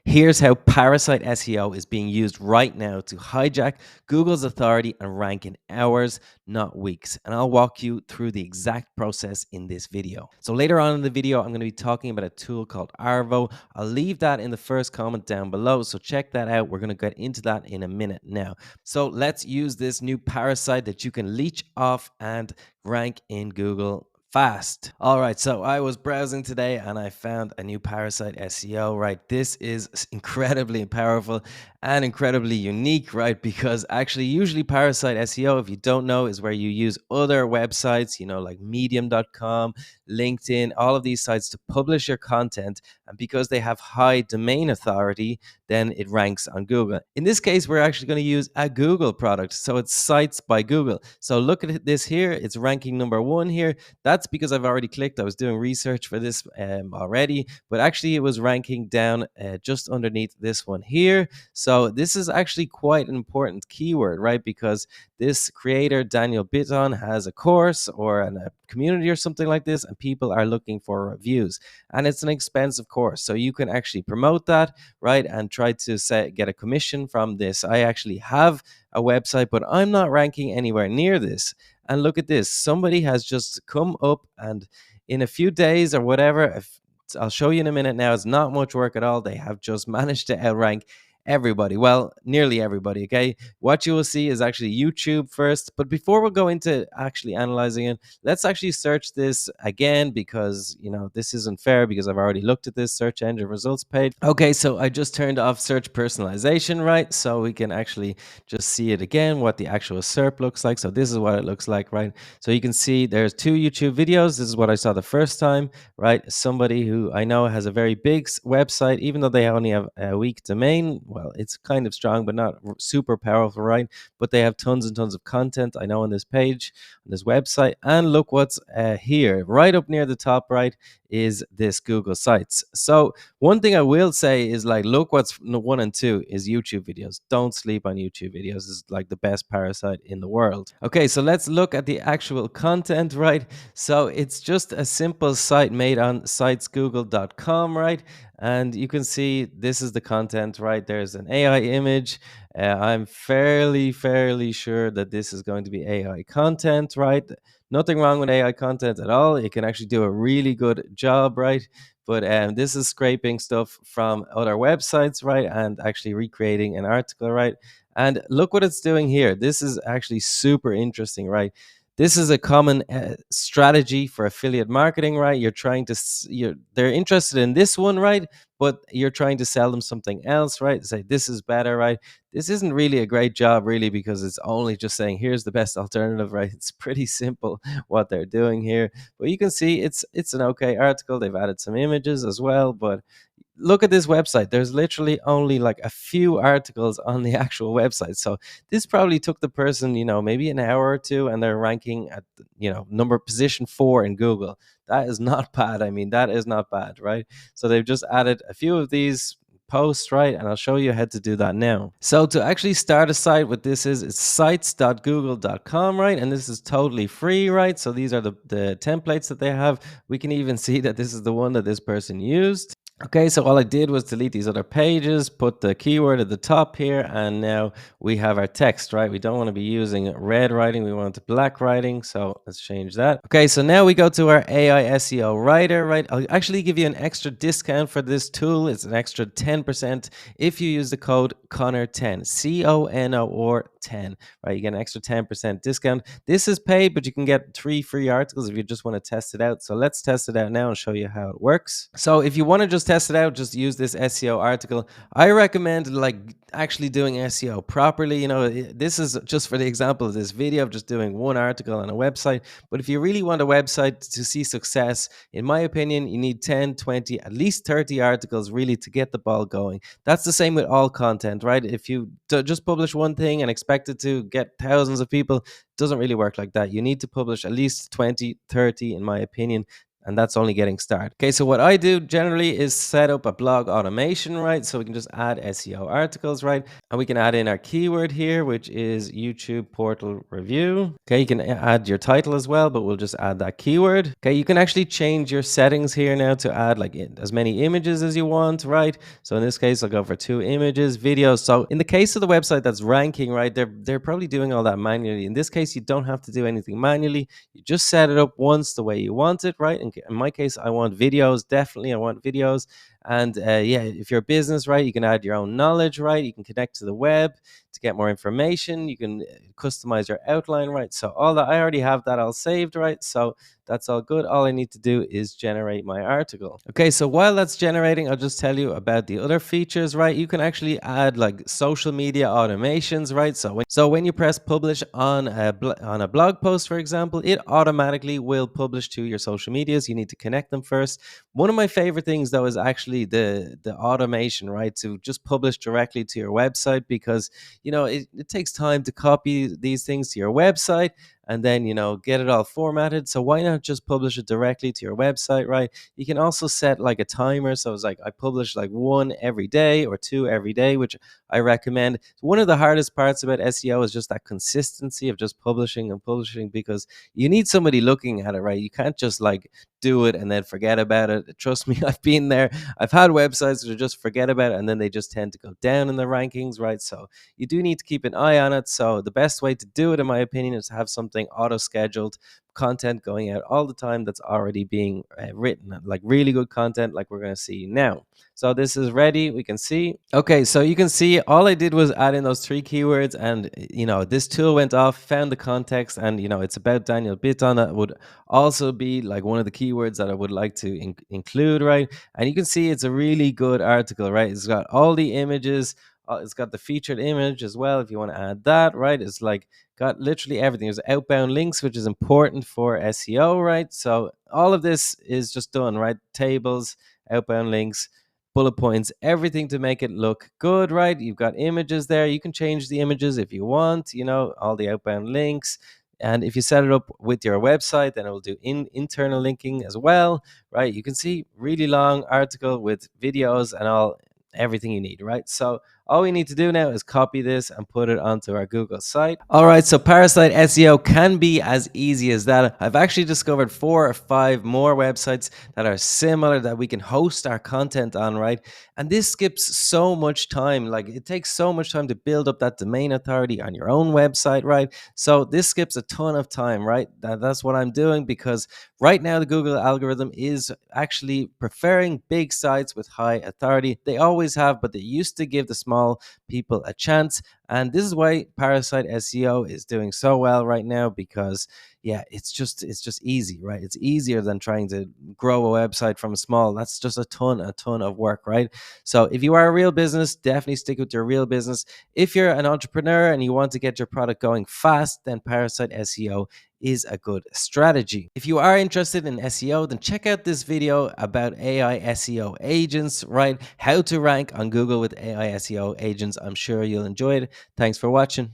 Here's how Parasite SEO is being used right now to hijack Google's authority and rank in hours, not weeks. And I'll walk you through the exact process in this video. So later on in the video, I'm going to be talking about a tool called Arvow. I'll leave that in the first comment down below. So check that out. We're going to get into that in a minute now. So let's use this new Parasite that you can leech off and rank in Google fast. All right, so I was browsing today and I found a new Parasite SEO, right? This is incredibly powerful and incredibly unique, right? Because actually, usually Parasite SEO, if you don't know, is where you use other websites, like medium.com, LinkedIn, all of these sites to publish your content. And because they have high domain authority, then it ranks on Google. In this case, we're actually going to use a Google product. So it's Sites by Google. So look at this here. It's ranking #1 here. That's because I've already clicked. I was doing research for this already, but actually it was ranking down just underneath this one here. So this is actually quite an important keyword, right? Because this creator, Daniel Bitton, has a course or a community or something like this, and people are looking for reviews. And it's an expensive course. So you can actually promote that, right? And try to get a commission from this. I actually have a website, but I'm not ranking anywhere near this. And look at this. Somebody has just come up and in a few days or whatever, I'll show you in a minute now, it's not much work at all. They have just managed to outrank everybody. Well, nearly everybody, okay? What you will see is actually YouTube first. But before we go into actually analyzing it, let's actually search this again because, this isn't fair because I've already looked at this search engine results page. Okay, so I just turned off search personalization, right? So we can actually just see it again, what the actual SERP looks like. So this is what it looks like, right? So you can see there's 2 YouTube videos. This is what I saw the first time, right? Somebody who I know has a very big website, even though they only have a weak domain. Well, it's kind of strong, but not super powerful, right? But they have tons and tons of content, I know, on this page, on this website. And look what's here, right up near the top right, is this Google Sites. So one thing I will say is look what's 1 and 2 is YouTube videos. Don't sleep on YouTube videos. It's like the best Parasite in the world. Okay, so let's look at the actual content, right? So it's just a simple site made on sitesgoogle.com, right? And you can see this is the content, right? There's an AI image. I'm fairly sure that this is going to be AI content, right? Nothing wrong with AI content at all. It can actually do a really good job, right? But this is scraping stuff from other websites, right? And actually recreating an article, right? And look what it's doing here. This is actually super interesting, right? This is a common strategy for affiliate marketing, right? They're interested in this one, right? But you're trying to sell them something else, right? Say this is better, right? This isn't really a great job, really, because it's only just saying here's the best alternative, right? It's pretty simple what they're doing here, but you can see it's an okay article. They've added some images as well, but look at this website. There's literally only like a few articles on the actual website. So this probably took the person, maybe an hour or two, and they're ranking at, position 4 in Google. That is not bad. I mean, that is not bad, right? So they've just added a few of these posts, right? And I'll show you how to do that now. So to actually start a site, what this is, it's sites.google.com, right? And this is totally free, right? So these are the templates that they have. We can even see that this is the one that this person used. Okay, so all I did was delete these other pages, put the keyword at the top here, and now we have our text, right? We don't want to be using red writing, we want black writing, so let's change that. Okay, so now we go to our AI SEO writer, right? I'll actually give you an extra discount for this tool. It's an extra 10% if you use the code Connor10, CONOR 10, right? You get an extra 10% discount. This is paid, but you can get 3 free articles if you just want to test it out. So let's test it out now and show you how it works. So if you want to just test it out, just use this SEO article. I recommend actually doing SEO properly. This is just for the example of this video of just doing one article on a website. But if you really want a website to see success, in my opinion, you need 10, 20, at least 30 articles really to get the ball going. That's the same with all content, right? If you just publish one thing and expect it to get thousands of people, it doesn't really work like that. You need to publish at least 20, 30, in my opinion. and that's only getting started. Okay, so what I do generally is set up a blog automation, right? So we can just add SEO articles, right? And we can add in our keyword here, which is YouTube portal review. Okay, you can add your title as well, but we'll just add that keyword. Okay, you can actually change your settings here now to add like as many images as you want, right? So in this case, I'll go for 2 images, videos. So in the case of the website that's ranking, right, they're probably doing all that manually. In this case, you don't have to do anything manually. You just set it up once the way you want it, right? In my case, I want videos. Definitely, I want videos. And yeah, if you're a business, right, you can add your own knowledge, right? You can connect to the web to get more information. You can customize your outline, right? So all that, I already have that all saved, right? So that's all good. All I need to do is generate my article. Okay, so while that's generating, I'll just tell you about the other features, right? You can actually add like social media automations, right? So when you press publish on on a blog post, for example, it automatically will publish to your social medias. You need to connect them first. One of my favorite things though is actually the automation, right? To just publish directly to your website, because it takes time to copy these things to your website and then get it all formatted. So why not just publish it directly to your website, right? You can also set like a timer. So it's like I publish like 1 every day or 2 every day, which I recommend. One of the hardest parts about SEO is just that consistency of just publishing and publishing, because you need somebody looking at it, right? You can't just like do it and then forget about it. Trust me, I've been there. I've had websites that just forget about it and then they just tend to go down in the rankings, right? So you do need to keep an eye on it. So the best way to do it, in my opinion, is to have something auto scheduled, content going out all the time that's already being written, like really good content like we're going to see now. So this is ready. We can see. Okay, so you can see all I did was add in those 3 keywords, and this tool went off, found the context, and it's about Daniel Bitton. That would also be like one of the keywords that I would like to include, right? And you can see it's a really good article, right? It's got all the images. It's got the featured image as well, if you want to add that, right? It's like got literally everything. There's outbound links, which is important for SEO, right? So all of this is just done, right? Tables, outbound links, bullet points, everything to make it look good, right? You've got images there. You can change the images if you want, all the outbound links. And if you set it up with your website, then it will do internal linking as well, right? You can see really long article with videos and everything you need, right? So all we need to do now is copy this and put it onto our Google site. All right, so Parasite SEO can be as easy as that. I've actually discovered 4 or 5 more websites that are similar that we can host our content on, right? And this skips so much time. Like it takes so much time to build up that domain authority on your own website, right? So this skips a ton of time, right? That's what I'm doing, because right now the Google algorithm is actually preferring big sites with high authority. They always have, but they used to give the small people a chance. And this is why Parasite SEO is doing so well right now, because yeah, it's just easy, right? It's easier than trying to grow a website from small. That's just a ton of work, right? So if you are a real business, definitely stick with your real business. If you're an entrepreneur and you want to get your product going fast, then Parasite SEO is a good strategy. If you are interested in SEO, then check out this video about AI SEO agents, right? How to rank on Google with AI SEO agents. I'm sure you'll enjoy it. Thanks for watching.